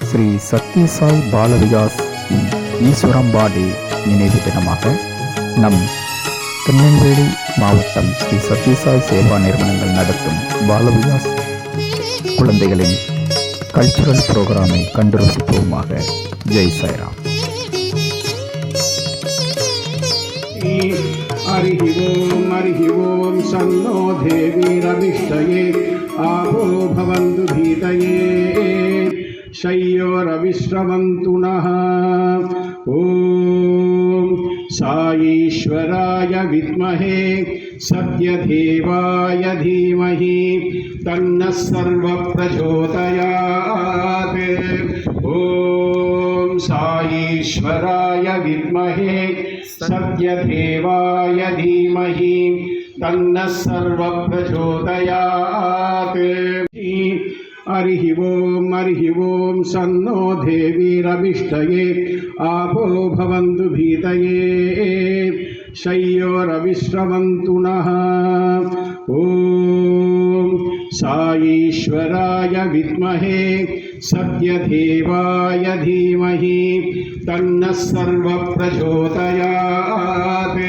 ஸ்ரீ சத்யசாய் பாலவிகாஸ் ஈஸ்வரம்பாடி நினைவு தினமாக நம் திருநெல்வேலி மாவட்டம் ஸ்ரீ சத்யசாய் சேவா நிறுவனங்கள் நடத்தும் பாலவிகாஸ் குழந்தைகளின் கல்ச்சுரல் புரோகிராமை கண்டு ரசிப்போமாக. ஜெய் சாய்ராம். हरि ओम सन्नो देवीरविष्टये आपो भवन्तु भीतये शय्योरविश्रवन्तु नः. ओम साईश्वराय विद्महे सत्यदेवाय धीमहि तन्नः सर्वः प्रचोदयात्. ओम साईश्वराय विद्महे सत्यदेवाय धीमहि तन्नः सर्वः प्रचोदयात्. हरि ओम सन्नो देवीरविष्टये आपो भवन्तु भीतये शय्योरविश्रवन्तु नः. ओम साईश्वराय विद्महे सत्यदेवाय धीमहि तन्नः सर्वः प्रचोदयात्.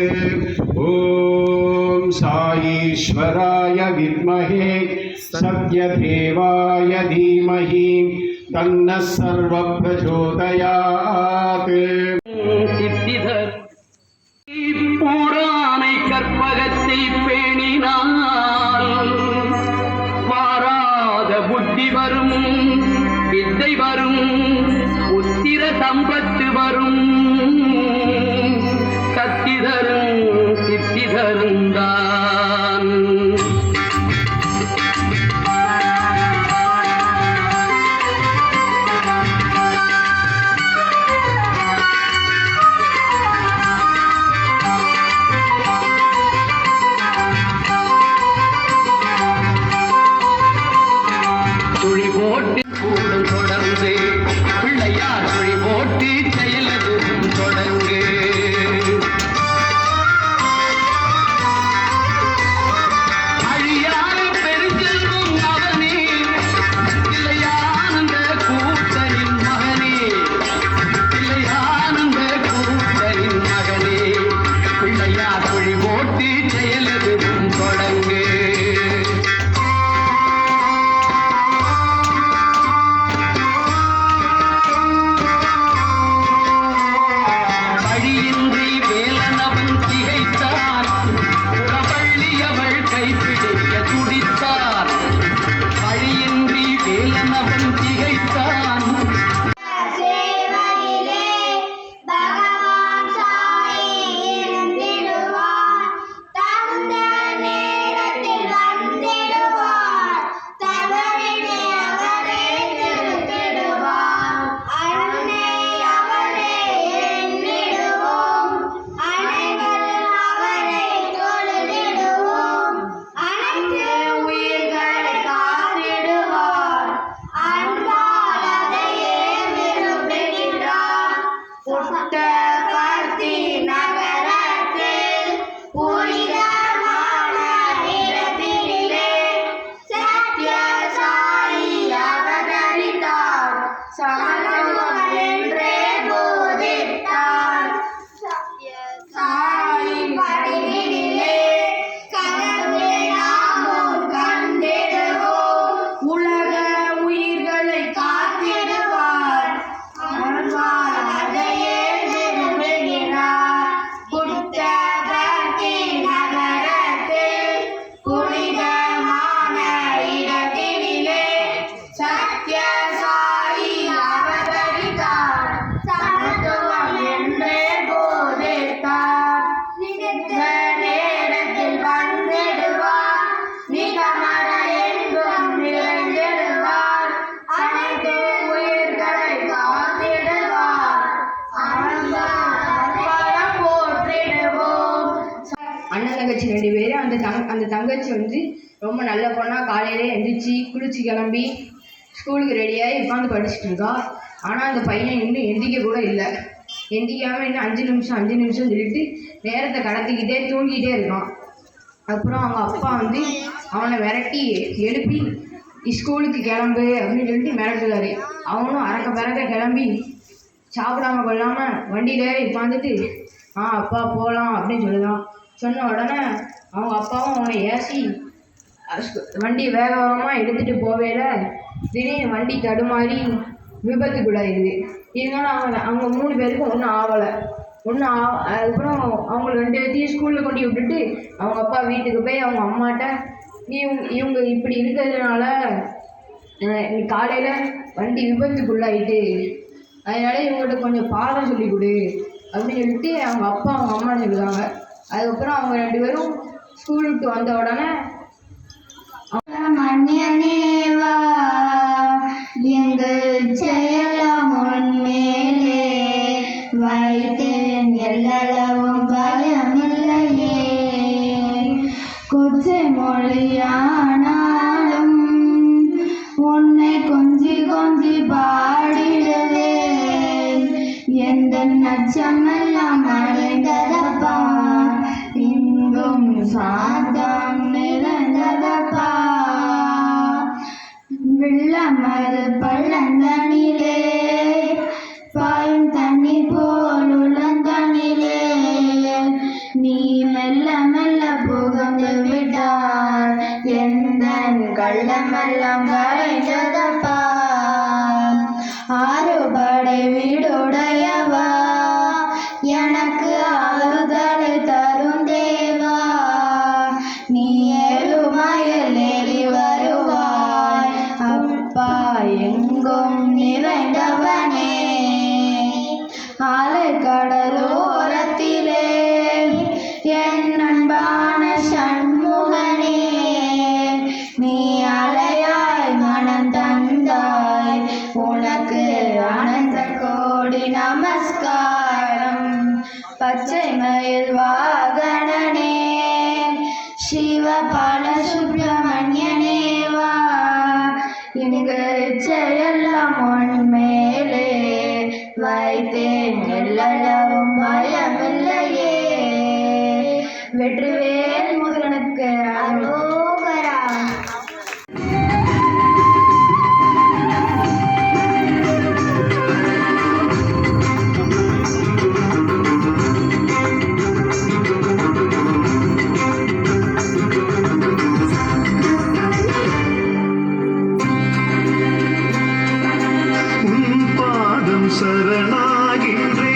ओम साईश्वराय विद्महे सत्यदेवाय धीमहि तन्नः सर्वः प्रचोदयात्. சித்திதர் பூரானை கற்பகத்தை பேணினால் வாராத புத்தி வரும், வித்தை வரும், உத்திர சம்பத்து வரும். சத்திதரும் சித்திதரும் தான். துளி போட்டு கூடும் தொடர்ந்து பிள்ளையார் துளி போட்டு செயலது தொடங்கு. அழியாத பெருஞ்செல்வம் அவனே, பிள்ளையானந்த கூட்டனின் மகனே, பிள்ளையானந்த கூட்டனின் மகனே. பிள்ளையார் துளி போட்டு செயலது தொடங்கு. வழியின்றி வேலனவன் திகைத்தார், புறவள்ளியவள் கைப்பிடிக்க துடித்தார். வழியின்றி வேலனவன் திகைத்தான். சேவையிலே பகவான் சாயி இருந்திடுவார், தகுந்த நேரத்தில் வந்திடுவார், தவறினை அவரே திருத்திடுவார். அன்னை அவரே எண்ணிடுவோம், அனைவரும் அவரை தொழுதிடுவோம். அனைத்து உயிர்களை காத்திடுவார், அன்பால் அதையே விரும்புகின்றார். புட்டபர்த்தி நகரத்தில் புனிதமான இடத்திலே சத்ய சாயி அவதரித்தார், சமத்துவம் என்றே போதித்தார். சத்ய சாயி வடிவினிலே கனவை நாமும் கண்டிடுவோம், உலக உயிர்களை காத்திடுவார், அன்பால் அதையே விரும்புகிறார். புட்டபர்த்தி நகரத்தில் புனிதமான இடத்தினிலே சத்ய சாயி அவதரித்தார், சமத்துவம் என்றே போதித்தார். நினைத்த நேரத்தில் வந்திடுவார், நிகமர எங்கும் நிறைந்திடுவார், அனைத்து உயிர்களை காத்திடுவார், அன்பால் போற்றிடுவோம். அண்ணன் தங்கச்சி 2 பேர். அந்த தங்கச்சி வந்து ரொம்ப நல்ல பொண்ணா காலையிலே எந்திரிச்சு குளிச்சு கிளம்பி ஸ்கூலுக்கு ரெடியாகி உட்காந்து படிச்சுட்டு இருக்கா. ஆனால் அந்த பையன் இன்னும் எந்திரிக்க கூட இல்லை. எந்திரிக்காமல் இன்னும் 5 நிமிஷம் சொல்லிட்டு நேரத்தை கடத்திக்கிட்டே தூங்கிட்டே இருக்கான். அப்புறம் அவங்க அப்பா வந்து அவனை விரட்டி எழுப்பி ஸ்கூலுக்கு கிளம்பு அப்படின்னு சொல்லிட்டு மிரட்டுறாரு. அவனும் அறக்க பறக்க கிளம்பி சாப்பிடாம கொள்ளாமல் வண்டியிலே உட்காந்துட்டு அப்பா போகலாம் அப்படின்னு சொல்லுதான். சொன்ன உடனே அவங்க அப்பாவும் அவனை ஏசி வண்டி வேக வேகமாக எடுத்துகிட்டு போவேல திடீர்னு வண்டி தடுமாறி விபத்துக்குள்ளாயிருது. இருந்தாலும் அவங்க 3 பேருக்கும் ஒன்றும் ஆகலை. அதுக்கப்புறம் அவங்க 2 பேர்த்தையும் ஸ்கூலில் கொண்டு விட்டுட்டு அவங்க அப்பா வீட்டுக்கு போய் அவங்க அம்மாட்ட இவங்க இப்படி இருக்கிறதுனால காலையில் வண்டி விபத்துக்குள்ளாயிட்டு, அதனால இவங்கள்ட்ட கொஞ்சம் பாடம் சொல்லி கொடு அப்படின்னு சொல்லிட்டு அவங்க அப்பா அவங்க அம்மா சொல்லுவாங்க. அதுக்கப்புறம் அவங்க 2 பேரும் ஸ்கூல் விட்டு வந்த உடனே மன்னியனேவா எங்கள் செயலாம் உன்மேலே வைத்தேன் எல்லளவும் பயமில்லையே. கொச்சை மொழியானாலும் உன்னை கொஞ்சி கொஞ்சி பாடிடுவேன். எந்த நச்சமெல்லாம் அடைந்ததப்பா, இங்கும் சாந்தம் நிறைந்ததப்பா. வெள்ளமது பள்ளந்தனிலே பாயும் தண்ணி போல் உள்ளந்தனிலே நீ மெல்ல மெல்ல புகுந்து விட்டார். எந்த கள்ளமெல்லாம் கரைந்ததப்பா. ஆறுபடை வீடுடையவா, எனக்கு ஆறுதலை தரும் தேவா. நீ ஏழுமயில் ஏறி வருவாய் அப்பா, எங்கும் நிறைந்தவனே. ஆலை கடலோரத்திலே என் அன்பான சண்முகனே, நீ அலையாய் மனம் தந்தாய், உனக்கு அனந்த கோடி நமஸ்காரம். பச்சை மயில் வாகனனே, சிவபால சுப்பிரமணியனேவா, எங்கள் இச்சையெல்லாம் உன் மேலே வைத்தேன் எல்லளவும் பயமில்லையே. வெற்றிவேல் முருகனுக்கு அரோகரா. பாதம் சரணாகின்றே,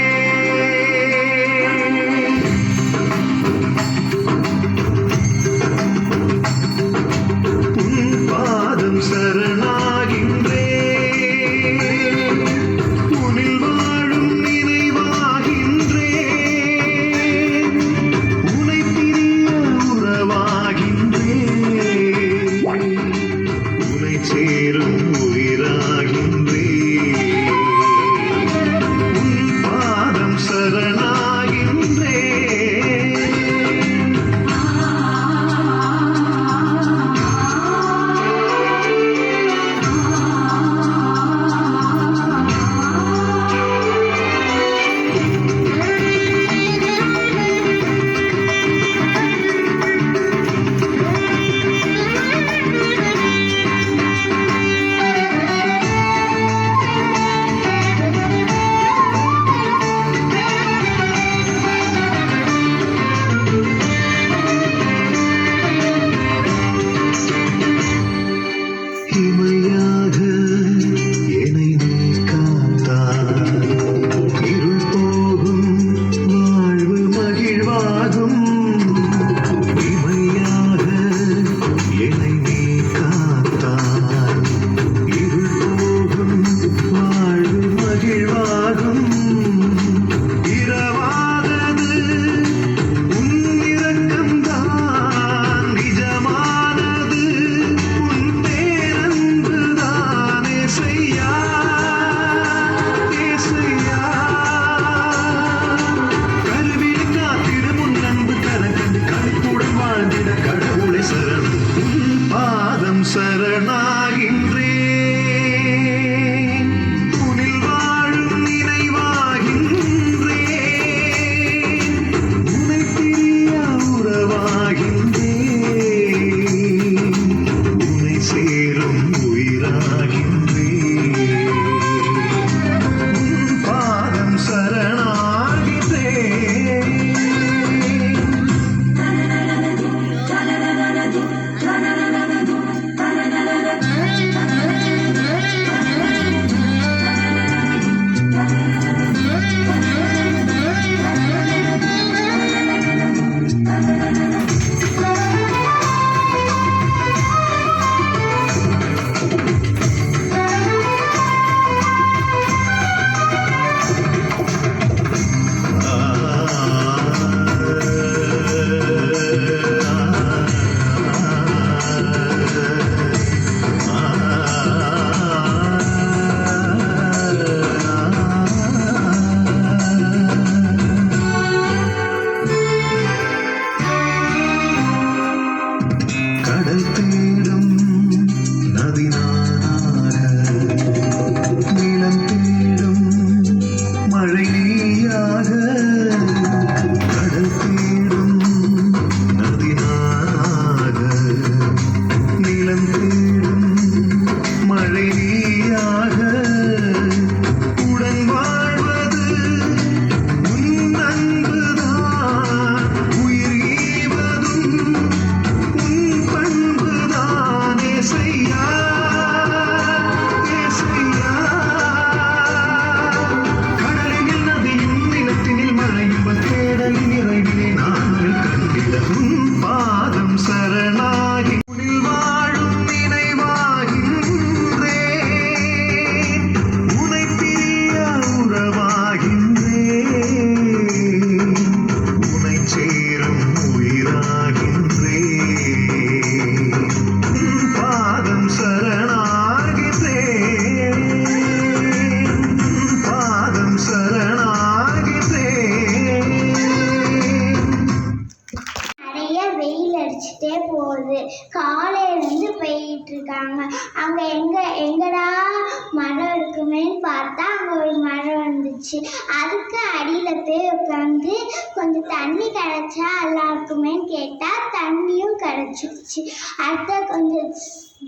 இருக்குமேன்னு பார்த்தா அங்கே ஒரு மரம் வந்துச்சு. அதுக்கு அடியில் போய் உட்காந்து கொஞ்சம் தண்ணி கிடைச்சா நல்லா இருக்குமேன்னு கேட்டால் தண்ணியும் கிடைச்சிருச்சு. அடுத்த கொஞ்சம்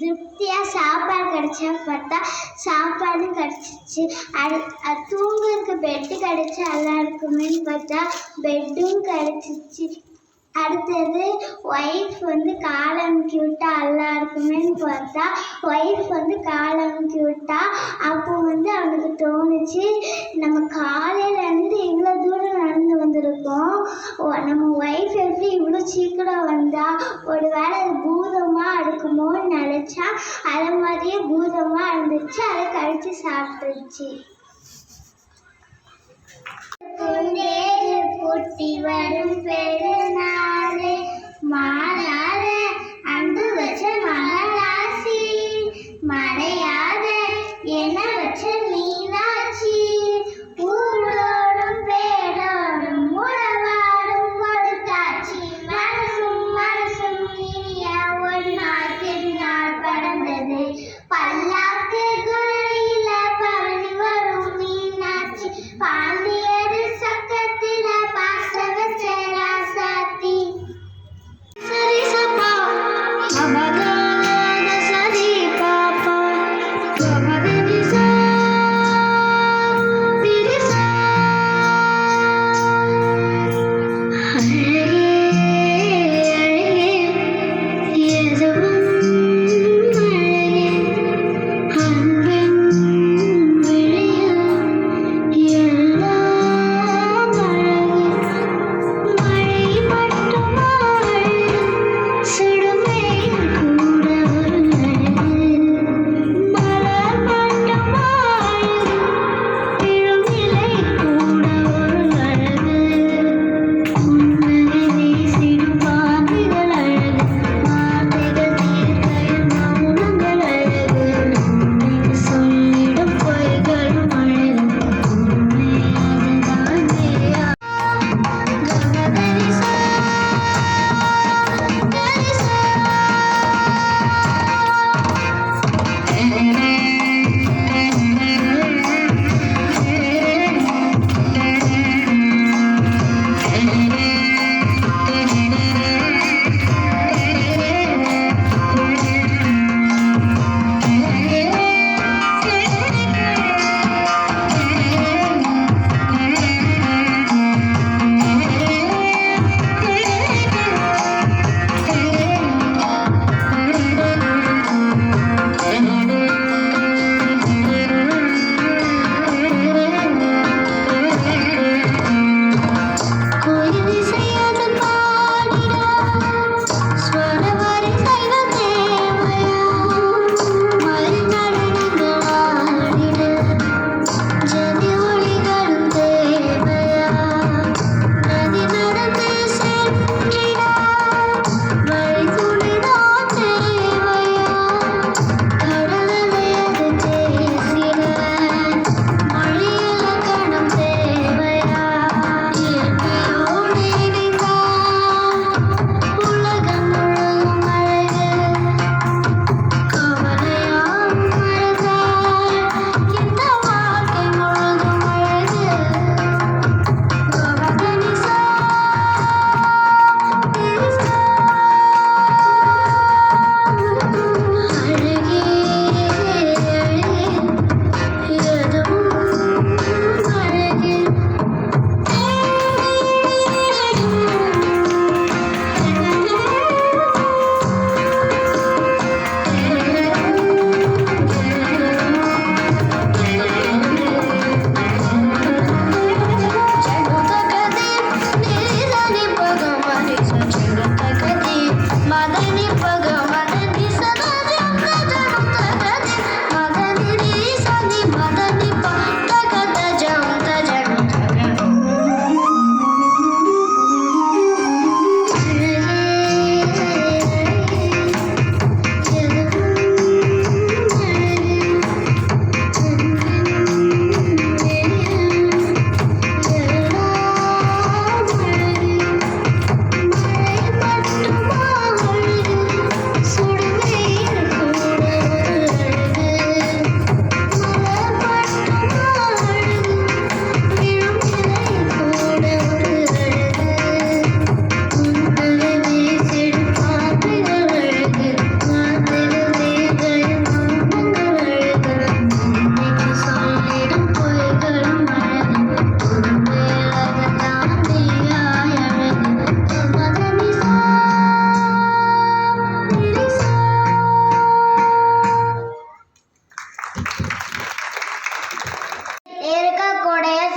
திருப்தியாக சாப்பாடு கிடைச்சா பார்த்தா சாப்பாடும் கிடச்சிச்சு. தூங்குறதுக்கு பெட்டு கிடைச்சா நல்லா இருக்குமேன்னு பார்த்தா பெட்டும் கிடச்சிச்சு. அடுத்தது ஒய்ஃப் வந்து கால் அமுக்கி விட்டா நல்லா இருக்குமேன்னு பார்த்தா ஒய்ஃப் வந்து கால் அமுக்கி விட்டா. அப்போ வந்து அவனுக்கு தோணுச்சு, நம்ம காலையிலேருந்து இவ்வளோ தூரம் நடந்து வந்திருக்கோம், நம்ம ஒய்ஃப் எப்படி இவ்வளோ சீக்கிரம் வந்தா, ஒரு வேளை அது பூதமாக இருக்குமோன்னு நினச்சா. அதை மாதிரியே பூதமாக இருந்துச்சு. அதை கழித்து சாப்பிட்டுருச்சு. குண்டேறு பொட்டி வரும் பெருநாளே மாறாத அன்பு வச்ச மகராசி மறையாத என்ன வச்ச மீனாட்சி ஊரோடும் பேரோடும் உறவாடும் கொடுத்தாச்சி மனசும் மனசும் இனிய ஒரு நாள் திருநாள் பறந்தது பல்லாக்கு குதிரையில பவனி வரும் மீனாட்சி பாண்டியர் சக்கத்தில பாசவ சேராசாத்தி சரி சப்பா அபகத சரி பாப்பா கபதி சா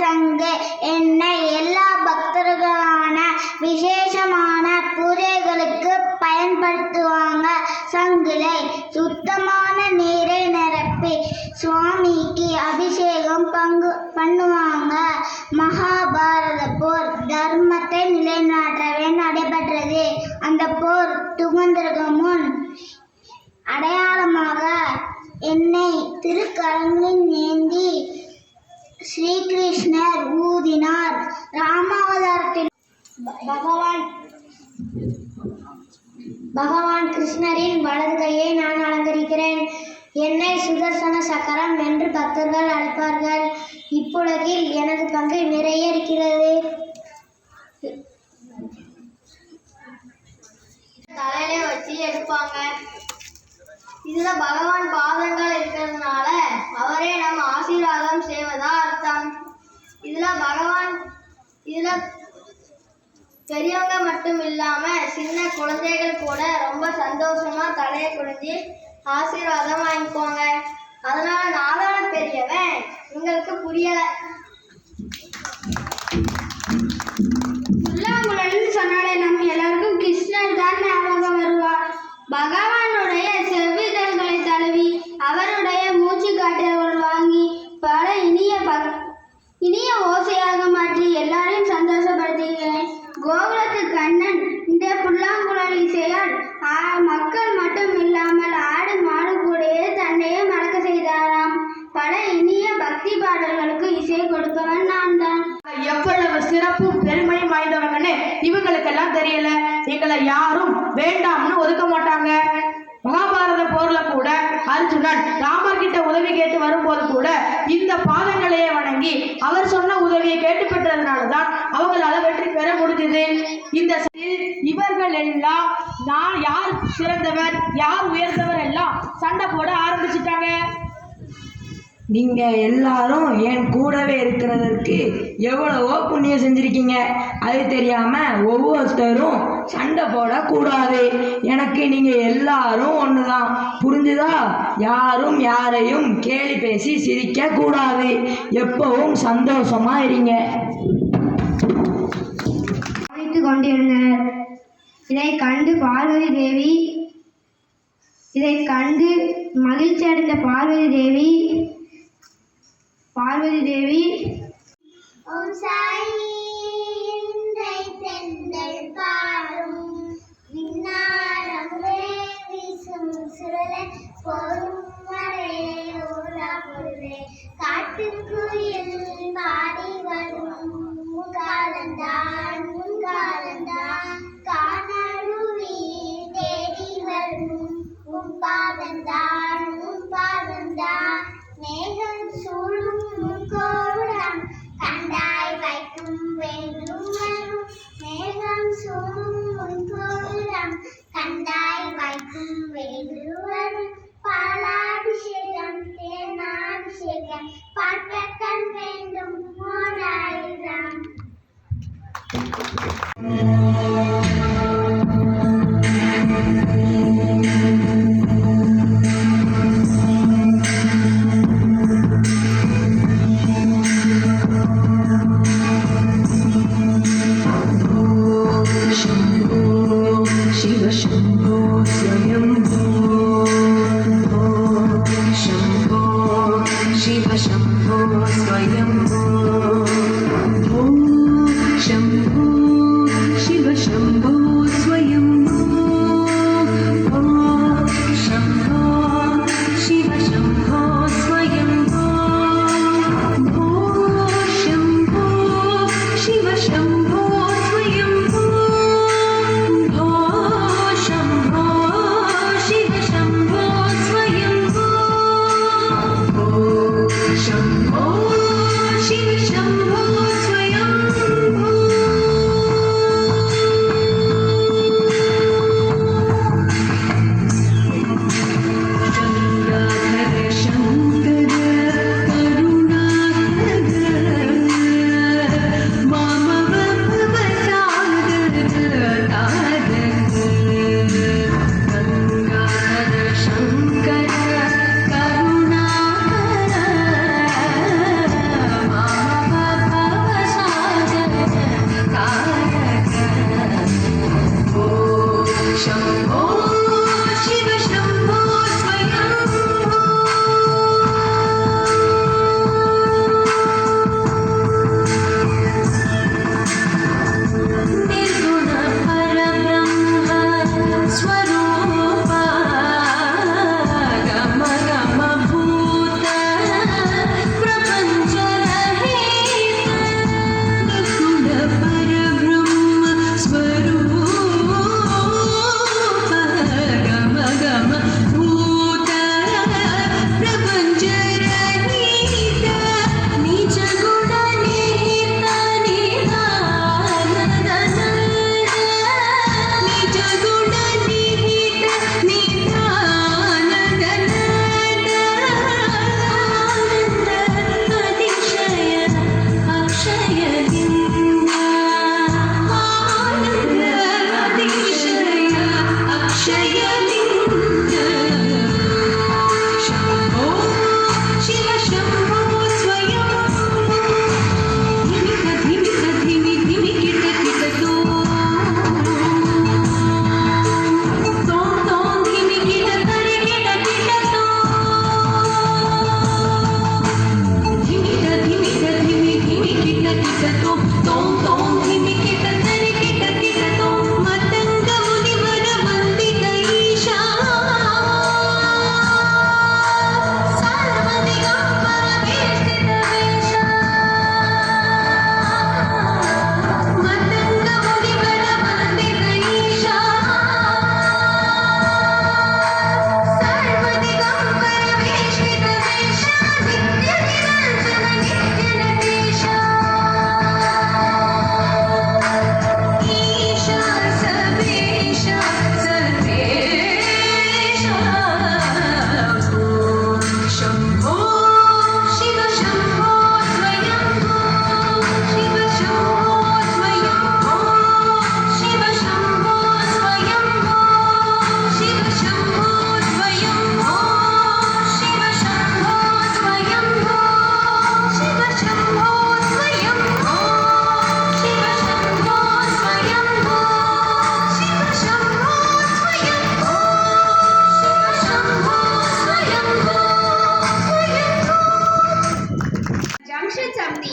சங்கு என்னை எல்லா பக்தர்களான விசேஷமான பூஜைகளுக்கு பயன்படுத்துவாங்க. சங்குலை சுத்தமான நீரை நிரப்பி சுவாமிக்கு அபிஷேகம் பண்ணுவாங்க. மகாபாரத போர் தர்மத்தை நிலைநாட்டவே நடைபெற்றது. அந்த போர் துவங்குவதற்கு முன் அடையாளமாக என்னை திருக்கரங்களில் ஏந்தி ஸ்ரீகிருஷ்ணர் ஊதினார். ராமாவதாரத்தில் பகவான் கிருஷ்ணரின் வலது கையை நான் அலங்கரிக்கிறேன். என்னை சுதர்சன சக்கரம் என்று பக்தர்கள் அழைப்பார்கள். இப்புலகில் எனது பங்கு நிறைய இருக்கிறது. தலையிலே வச்சு எடுப்பாங்க. இதுல பகவான் பாதங்கள் இருக்கிறதுனால அவரே நம்ம ஆசீர்வாதம் செய்வதா அர்த்தம். இதுல பெரியவங்க மட்டும் இல்லாம சின்ன குழந்தைகள் கூட ரொம்ப சந்தோஷமா தலையை குனிஞ்சு ஆசீர்வாதம் வாங்கிக்குவாங்க. அதனால நாதான பெரியவன் உங்களுக்கு புரியல. புல்லாங்குழல்னு சொன்னாலே நம்ம எல்லாருக்கும் கிருஷ்ணர் தான் ஞாபகம் வருவார். பகவானுடைய செவ்விதழ்களை தழுவி அவருடைய மூச்சு காட்டுகள் வாங்கி பல இனிய ஓசையாக மாற்றி எல்லாரையும் சந்தோஷப்படுத்துகிறேன். கோகுலத்து கண்ணன் இந்த புல்லாங்குழல் இசையால் மக்கள் மட்டும் இல்லாமல் ஆடு மாடு கூடயே தன்னையே மறக்க செய்தாராம். பல இனிய பக்தி பாடல்களுக்கு இசை கொடுப்பவன் நான் தான். எவ்வளவு சிறப்பும் பெருமையும் வாய்ந்தவங்கன்னு இவங்களுக்கெல்லாம் தெரியல. எங்களை யாரும் வேண்டாம்னு ஒதுக்க மாட்டாங்க. மகாபாரத போர்ல கூட அர்ஜுனன் ராமர் கிட்ட உதவி கேட்டு வரும்போது கூட இந்த பாதங்களையே வணங்கி அவர் சொன்ன உதவியை கேட்டு பெற்றதுனாலதான் அவங்களால வெற்றி பெற முடிஞ்சது. இந்த இவர்கள் எல்லாம் நான் யார் சிறந்தவர் யார் உயர்ந்தவர் எல்லாம் சண்டை போட ஆரம்பிச்சுட்டாங்க. நீங்க எல்லாரும் என் கூடவே இருக்கிறதற்கு எவ்வளவோ புண்ணியம் செஞ்சிருக்கீங்க. அது தெரியாம ஒவ்வொருத்தரும் சண்டை போடக்கூடாது. எனக்கு நீங்க எல்லாரும் ஒண்ணுதான், புரிஞ்சுதா? யாரும் யாரையும் கேலி பேசி சிரிக்க கூடாது. எப்பவும் சந்தோஷமா இருங்க. கொண்டிருந்தனர். இதை கண்டு மகிழ்ச்சி அடைந்த பார்வதி தேவி ஓம் சாயி தென்றல் பாடும் விண்ணாரமே வீசும் சுழல் போரும் காட்டுக்குயில் பாடி வரும் முகாலந்தான் காணருவி தேடி வரும் பாதந்தான் மேகம் சூழும் கோடம் கண்டாய் வைக்கும் வேண்டும் மேகம் சூழும் கோடம் கண்டாய் வைக்கும் வேண்டும் பாலாபிஷேகம் தேனாபிஷேகம் பார்க்கக்கண் வேண்டும் மோராயிரம். शंभो शिव शंभो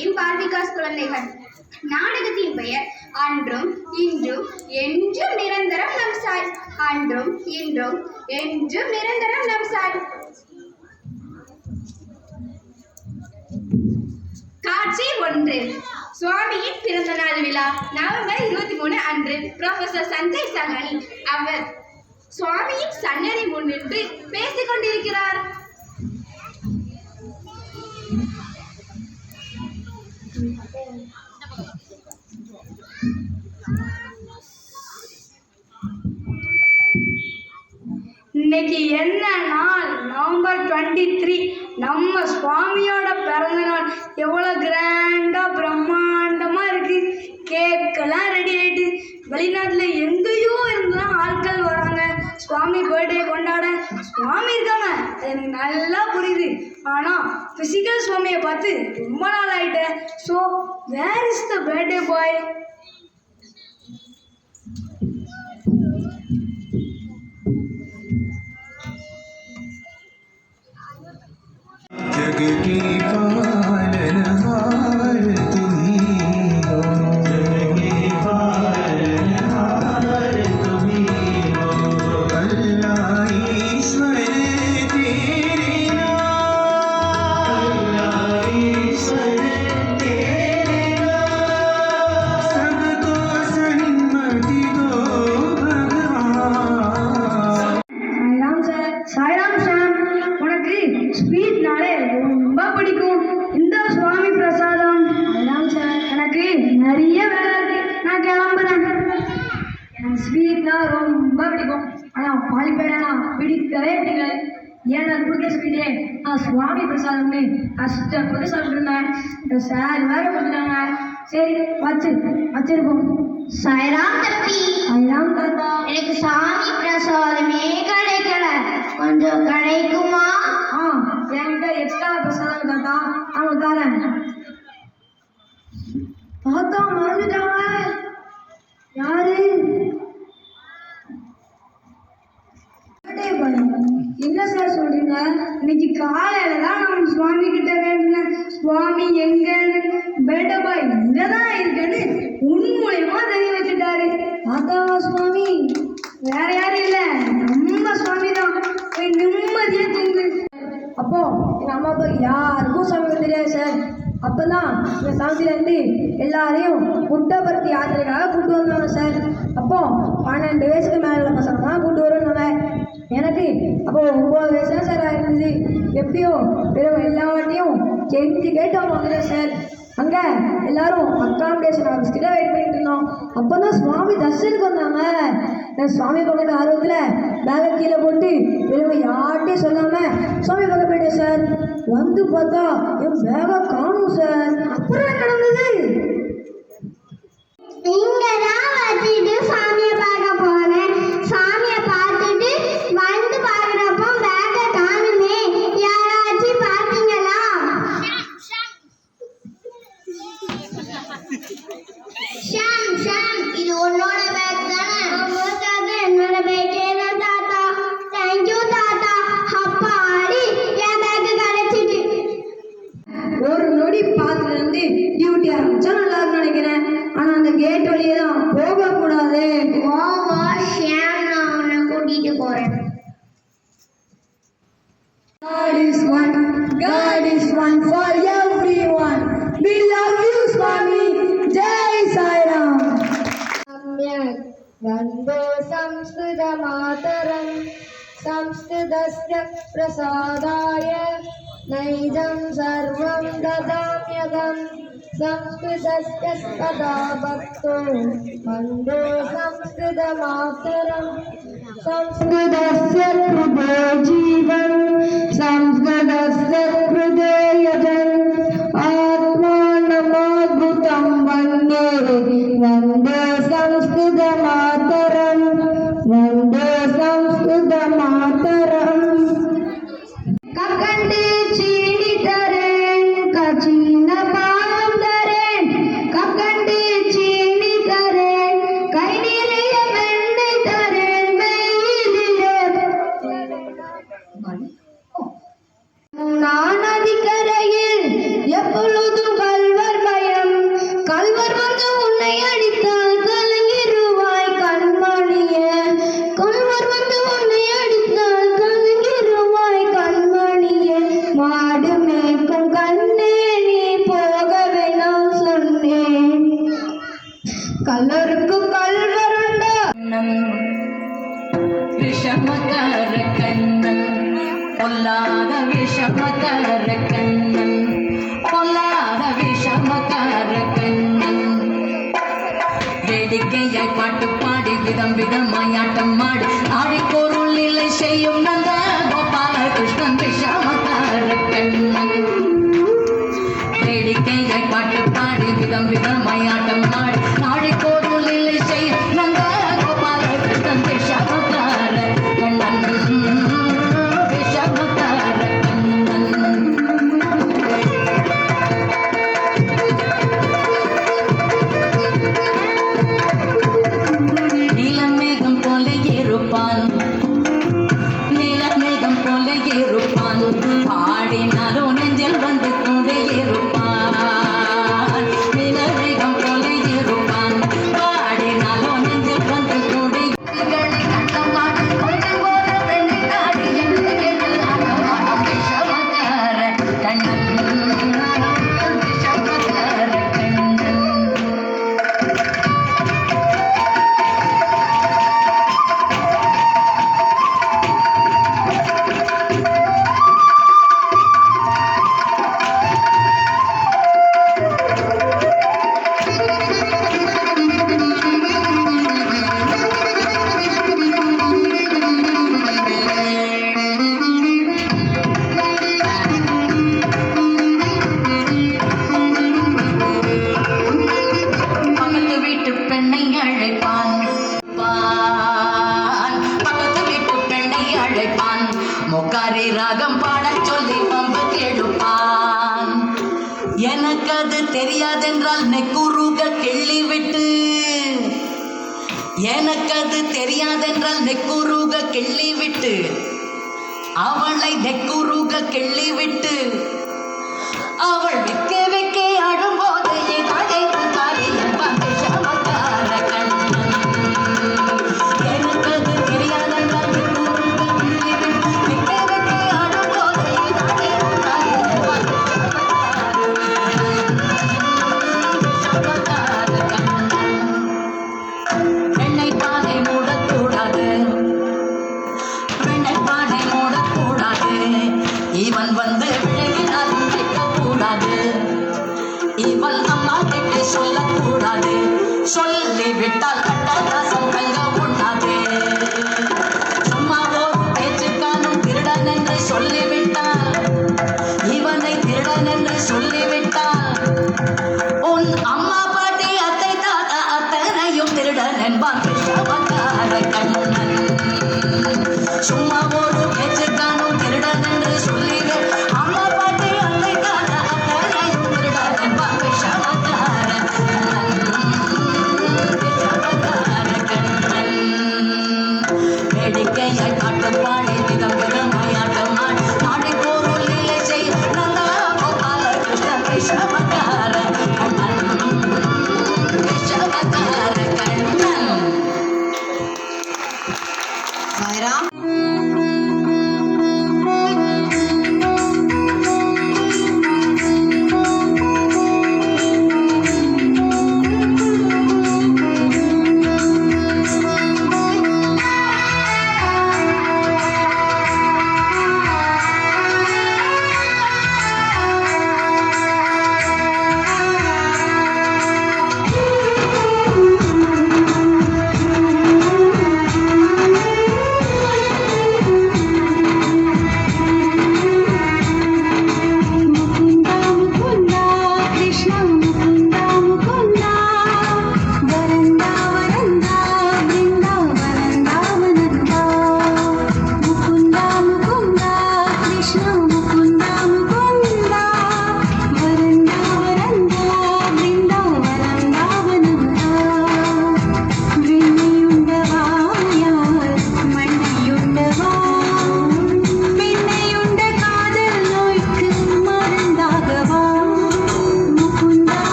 டீம் பார்விகாஸ் குழந்தைகள். நாடகத்தின் பெயர் அன்றும் இன்றும் என்றும் நிரந்தரம் நம் சாய். அன்றும் இன்றும் என்றும் நிரந்தரம் நம் சாய். காட்சி 1. சுவாமியின் பிறந்த நாள் விழா நவம்பர் 23 அன்று ப்ரொஃபசர் சஞ்சய் சஹானி அவர் சுவாமியின் சன்னதி முன்னின்று பேசிக் கொண்டிருக்கிறார். இன்னைக்கு என்ன நாள்? நவம்பர் 23. நம்ம சுவாமியோட பிறந்த நாள். எவ்வளோ கிராண்டா பிரம்மாண்டமா இருக்கு. கேக்கெல்லாம் ரெடி ஆயிட்டு வெளிநாட்டில் எங்கேயோ இருந்துலாம் ஆட்கள் வராங்க சுவாமி பர்த்டே கொண்டாட. சுவாமி இருக்காங்க, எனக்கு நல்லா புரியுது. ஆனால் ஃபிசிக்கல் சுவாமியை பார்த்து ரொம்ப நாள் ஆயிட்டேன். So where is the birthday boy? जग की पालनहार तुम्ही हो, जग की पालनहार तुम्ही हो, अल्लाह ईश्वर तेरे नाम, अल्लाह ईश्वर तेरे नाम, सबको सन्मति दो भगवान. சாய்ராம் சார், சாய்ராம் சாம், உனக்கு ஸ்வீட்னாலே ரொம்ப பிடிக்கும். இந்த சுவாமி பிரசாதம். சாய்ராம் சார், எனக்கு நிறைய வேலை இருக்கு, நான் கிளம்புறேன். எனக்கு ஸ்வீட்னா ரொம்ப பிடிக்கும். ஆனால் பாலிப்பேனா பிடிக்கவே பிடிக்காது. ஏன்னா கொடுத்த ஸ்வீட்டே நான் சுவாமி பிரசாதம்னு கஷ்டப்பட்டு சாப்பிட்டுருந்தேன். இந்த சார் வேற கொடுத்துட்டாங்க. சரி வச்சிருப்போம். சாய்ராம் தம்பி, சாய்ராம் தாத்தா, எனக்கு சாமி பிரசாதமே கிடைக்கல, கொஞ்சம் கிடைக்குமா? என்கிட்ட எக்ஸ்ட்ரா பிரசாதம் தாத்தா, அவங்க தரேன். தாத்தா மறந்துட்டாங்க. யாரு? என்ன சார் சொல்றீங்க? இன்னைக்கு காலையில தான் நம்ம சுவாமி கிட்ட வேண்டினேன். சுவாமி எங்கன்னு பேட்டப்பா இங்கதான் இருக்குன்னு உன் மூலியமா தெரிய வச்சுட்டாரு. தாத்தாவா சுவாமி? வேற யாரும் இல்ல, நம்ம சுவாமி தான். போய் நிம்மதியா தூங்கு. அப்போ எங்க அம்மா அப்பா யாருக்கும் சமைக்க தெரியாது சார். அப்பதான் இந்த சாமியிலேருந்து எல்லாரையும் புட்டபர்த்தி யாத்திரைக்காக கூப்பிட்டு வந்தாங்க சார். அப்போ 12 வயசுக்கு மேலே உள்ள பசங்க தான் கூப்பிட்டு வருவாங்க. எனக்கு அப்போ 9 வயசு தான் சார் ஆயிருந்தது. எப்படியோ வெறும் எல்லா வாட்டியும் கேட்டு அவங்க வந்துட்டேன் சார். அங்கே எல்லாரும் அக்காமடேஷன் ஆஃபீஸ் கிட்ட வெயிட் பண்ணிட்டு இருந்தோம். அப்போ தான் சுவாமி தர்ஷனுக்கு வந்தாங்க. நான் சுவாமி பக்கத்து ஆர்வத்தில் பேகை கீழே போட்டு வெறும் யார்ட்டையும் சொல்லாமல் சுவாமி பக்கம் போயிட்டேன் சார். வந்து பார்த்தா என் பேகை காணும் சார். அப்புறம் என்ன நடந்தது? இங்கதான் வச்சுட்டு சாமியை பார்க்க போனேன். சாமியை பார்த்துட்டு வந்து பார்க்குறப்போ பேக்கை காணுமே. யாராச்சும் பார்த்தீங்களா? ஷாம் ஷாம், இது உன்னோட பேக் தானே? ஆமா தாத்தா, என்னோட பேக்கே தான் தாத்தா. தேங்க்யூ தாத்தா. அப்பாடி, என் பேக்கு கிடைச்சிட்டு. ஒரு நொடி பார்த்துலேருந்து டியூட்டி ஆரம்பிச்சா நல்லா இருக்குன்னு நினைக்கிறேன். ஆனால் அந்த கேட் வழியே தான் போகக்கூடாது. ஓவா ஷாம், நான் உன்னை கூட்டிட்டு போறேன். God is one. God is one for everyone. We love you, Swami. Jai Sai Ram. वन्दे संस्कृतमातरं संस्कृतस्य प्रसादाय नैजं सर्वं ददाम्यहं संस्कृतस्य सदा भक्तो वन्दे संस्कृतमातरं संस्कृतस्य कृते जीवं संस्कृतस्य कृते यजन् आत्मानमद्भुतं वन्दे वन्दे संस्कृतमातरं वन्दे संस्कृतमातरम् ककण्डे चीनी तरेन कचीन पालम तरेन ककण्डे चीनी तरेन कैनिलिय वेण्णै तरेन वेइलिले मुना नदी कரையில் கல்லருக்கு கல்வருண்டா விஷமக்கார கண்ணன் பொல்லாத விஷமக்கார கண்ணன் பொல்லாத விஷமக்கார கண்ணன் வேடிக்கையை பாட்டு பாடி விதம் விதமாயாட்டம் மாடி ஆடிக்கொருள் இல்லை செய்யும் நந்த கோபால கிருஷ்ணன் விஷமக்கார கண்ணன் வேடிக்கையை பாட்டு பாடி விதம் விதமாயாட்டம் மாடி ஆடிக்கொருள் இல்லை செய்யும் நந்த கோபால கிருஷ்ணன் விஷமக்கார கண்ணன் விஷமக்கார கண்ணன் நீலமேகம் போல இருப்பான் நீலமேகம் போல இருப்பான் பாடினாலும் நெஞ்சில் வந்து கூட இருப்பான் நீலமேகம் போல இருப்பான் பாடினாலும் நெஞ்சில் வந்து கூட கண்ணன் விஷமக்கார கண்ணன் பக்கத்து வீட்டு பெண்ணை அழைப்பான் பக்கத்து வீட்டு பெண்ணை அழைப்பான் முக்காரி ராகம் பாடச் சொல்லி பம்பு கேடுப்பான் எனக்கு அது தெரியாதென்றால் நெக்குருக கிள்ளி விட்டு எனக்கு அது தெரியாதென்றால் நெக்குருக கிள்ளி விட்டு அவளை நெக்குருக கிள்ளி விட்டு அவள் விக்க விக்க ஆடும்போது எதாதை புகாரி என்பான் விஷமக்கார கண்ணன் எனக்கு அது தெரியாதென்றால் நெக்குருக கிள்ளி விட்டு விக்க விக்க ஆடும்போது எதாதை புகாரி என்பான் விஷமக்கார கண்ணன் பெண்ணை பாதை மூடக்கூடாது பெண்ணை பாதை மூடக்கூடாது இவன் வந்து விழுகினாலும் கேட்கக்கூடாது இவள் அம்மா கிட்ட சொல்லக்கூடாது சொல்லிவிட்டால் கட்டதாசம் தங்க உண்ணாது சும்மா ஒரு பேச்சுக்கானும் திருடன் என்று சொல்லிவிட்டால் இவனை திருடன் என்று சொல்லிவிட்டால் உன் அம்மா பாட்டி அத்தை தாத்தா அத்தனையும் திருடன் என்பான் விஷமக்கார கண்ணன் சும்மா ஒரு பேச்சுக்கானும் திருடன் என்று சொல்லிடு அம்மா பாட்டி அத்தை தாத்தா அத்தனையும் திருடன் என்பான் விஷமக்கார கண்ணன் விஷமக்கார கண்ணன் வேடிக்கையாய் பாட்டு பாடி விதம் விதமாயாட்டம் ஆடி ஆடிப்போருள் இல்லை செய் நந்தா கோபால கிருஷ்ணன் விஷமக்கார கண்ணன் விஷமக்கார கண்ணன் சாய்ராம்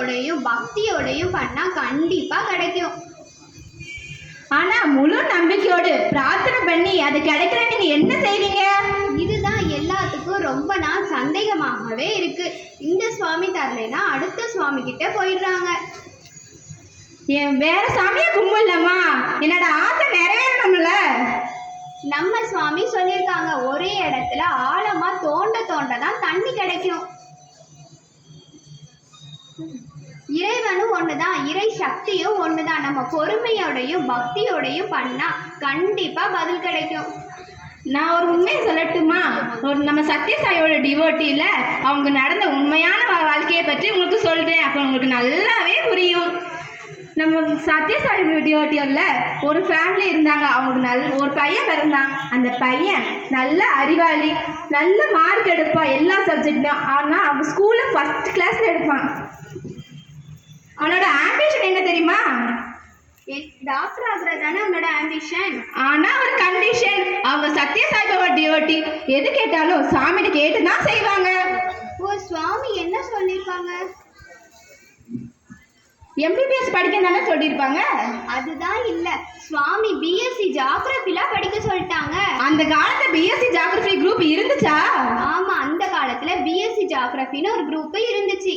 நம்பிக்கையோடையும் பக்தியோடையும் பண்ணா கண்டிப்பா கிடைக்கும். ஆனா முழு நம்பிக்கையோடு பிரார்த்தனை பண்ணி அது கிடைக்கிற நீங்க என்ன செய்வீங்க? இதுதான் எல்லாத்துக்கும் ரொம்ப நாள் சந்தேகமாகவே இருக்கு. இந்த சுவாமி தரலைன்னா அடுத்த சுவாமி கிட்ட போயிடுறாங்க. என் வேற சாமியை கும்பிடலாமா? என்னோட ஆசை நிறைவேறணும்ல. நம்ம சுவாமி சொல்லியிருக்காங்க, ஒரே இடத்துல ஆழமா தோண்ட தான் தண்ணி கிடைக்கும். இறைவனும் ஒண்ணுதான், இறை சக்தியும் ஒண்ணுதான். நம்ம பொறுமையோடையும் பக்தியோடையும் பண்ணா கண்டிப்பா பதில் கிடைக்கும். நான் ஒரு உண்மையை சொல்லட்டுமா? நம்ம சத்யசாயோட டிவோட்டியில் அவங்க நடந்த உண்மையான வாழ்க்கையை பற்றி உங்களுக்கு சொல்கிறேன். அப்போ உங்களுக்கு நல்லாவே புரியும். நம்ம சத்யசாய் டிவோட்டியில் ஒரு ஃபேமிலி இருந்தாங்க. அவங்களுக்கு ஒரு பையன் பிறந்தான். அந்த பையன் நல்ல அறிவாளி, நல்ல மார்க் எடுப்பான் எல்லா சப்ஜெக்ட்லையும். ஆனால் அவன் ஸ்கூலில் ஃபஸ்ட் கிளாஸில் எடுப்பான். அவனோட ஆம்பிஷன் என்ன தெரியுமா? டாக்டர் ஆகுறதானே அவனோட ஆம்பிஷன். ஆனா ஒரு கண்டிஷன், அவங்க சத்யசாய் பாபா டிவோட்டி. எது கேட்டாலும் சாமிகிட்ட கேட்டு தான் செய்வாங்க. ஓ, சுவாமி என்ன சொல்லியிருப்பாங்க? எம்பிபிஎஸ் படிக்க தானே சொல்லியிருப்பாங்க. அதுதான் இல்ல, சுவாமி பிஎஸ்சி ஜியோகிராஃபில படிக்க சொல்லிட்டாங்க. அந்த காலத்துல பிஎஸ்சி ஜியோகிராஃபி குரூப் இருந்துச்சா? ஆமா, அந்த காலத்துல பிஎஸ்சி ஜியோகிராஃபின்னு ஒரு குரூப் இருந்துச்சு.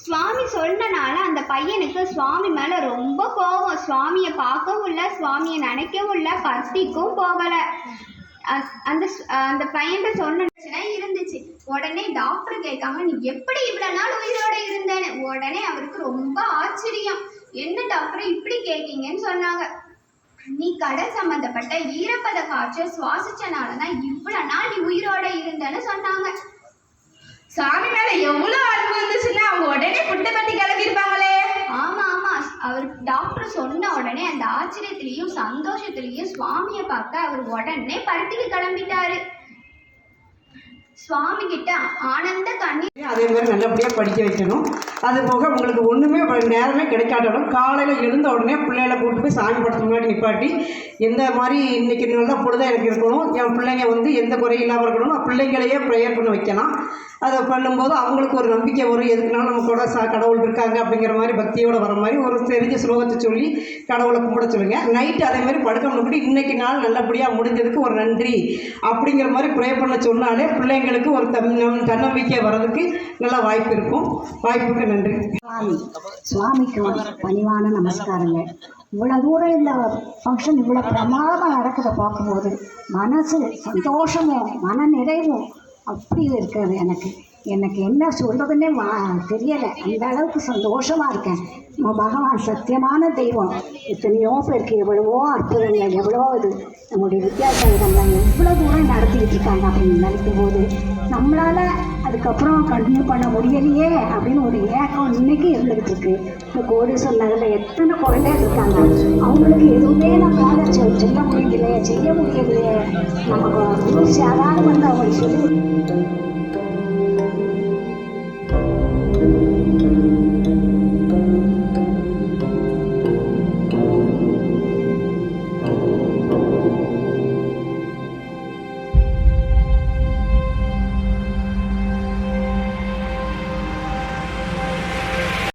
சுவாமி சொன்னனால அந்த பையனுக்கு சுவாமி மேல ரொம்ப கோபம். சுவாமியை பார்க்கவும் இல்லை, சுவாமியை நினைக்கவும் இல்லை, பர்த்திக்கும் போகல. அந்த பையன் சொன்ன இருந்துச்சு. உடனே டாக்டர் கேட்காம, நீ எப்படி இவ்வளவு நாள் உயிரோட இருந்தேன்னு. உடனே அவருக்கு ரொம்ப ஆச்சரியம். என்ன டாக்டர் இப்படி கேட்கீங்கன்னு சொன்னாங்க. நீ கடல் சம்பந்தப்பட்ட ஈரப்பத காற்றை சுவாசிச்சனாலதான் இவ்வளவு நாள் நீ உயிரோட இருந்தேன்னு சொன்னாங்க. சாமி மேல எவ்வளவு அன்பு இருந்துச்சுன்னா அவங்க உடனே புட்டை பத்தி கிளம்பிருப்பாங்களே. ஆமா ஆமா, அவர் டாக்டர் சொன்ன உடனே அந்த ஆச்சரியத்திலையும் சந்தோஷத்திலையும் சுவாமியை பார்க்க அவர் உடனே பருத்திக்கு கிளம்பிட்டாரு. சுவாமி கிட்ட ஆனந்த கண்ணீர். அதே மாதிரி நல்லபடியாக படிக்க வைக்கணும். அது போக உங்களுக்கு ஒன்றுமே நேரமே கிடைக்காட்டாலும் காலையில் எழுந்த உடனே பிள்ளைகளை கூப்பிட்டு போய் சாமி படத்துக்கு முன்னாடி நிப்பாட்டி, எந்த மாதிரி இன்றைக்கி நல்ல பொழுதாக எனக்கு இருக்கணும், என் பிள்ளைங்க எந்த குறையும் இல்லாமல் இருக்கணும், பிள்ளைங்களையே ப்ரேயர் பண்ண வைக்கலாம். அதை பண்ணும்போது அவங்களுக்கு ஒரு நம்பிக்கை வரும். எதுக்குனாலும் நம்ம கூட கடவுள் இருக்காங்க அப்படிங்கிற மாதிரி பக்தியோடு வர மாதிரி ஒரு தெரிஞ்ச ஸ்லோகத்தை சொல்லி கடவுளை கும்பிட சொல்லுங்கள். நைட்டு அதே மாதிரி படுக்க முன்னாடி இன்றைக்கி நாள் நல்லபடியாக முடிஞ்சதுக்கு ஒரு நன்றி அப்படிங்கிற மாதிரி ப்ரே பண்ண சொன்னாலே பிள்ளைங்களுக்கு ஒரு தன்னம்பிக்கை வர்றதுக்கு நல்ல வாய்ப்பு இருக்கும். வாய்ப்புக்கு நன்றி. சுவாமிக்கு பணிவான நமஸ்காரங்க. இவ்வளோ தூரம் இந்த ஃபங்க்ஷன் இவ்வளோ பிரமாதமாக நடக்கிறத பார்க்கும்போது மனசு சந்தோஷமும் மன நிறைவும் அப்படி இருக்கிறது. எனக்கு என்ன சொல்கிறதுன்னே தெரியலை. அந்த அளவுக்கு சந்தோஷமாக இருக்கேன். நம்ம பகவான் சத்தியமான தெய்வம். எத்தனையோ பேருக்கு எவ்வளவோ அற்புதங்கள், எவ்வளோ இது நம்முடைய வித்தியாசங்கள்லாம் எவ்வளோ தூரம் நடத்திக்கிட்டு இருக்காங்க அப்படின்னு நினைக்கும் போது நம்மளால் அதுக்கப்புறம் கண்டினியூ பண்ண முடியலையே அப்படின்னு ஒரு ஏக்கம் இன்னைக்கு இருந்துகிட்டு இருக்கு. இந்த கோடீஸ்வரர் நகரில் எத்தனை குழந்தைகள் இருக்காங்க, அவங்களுக்கு எதுவுமே நம்மளால் செய்ய முடியலையே. நமக்கு சாதாரண வந்து அவங்களுக்கு சொல்லி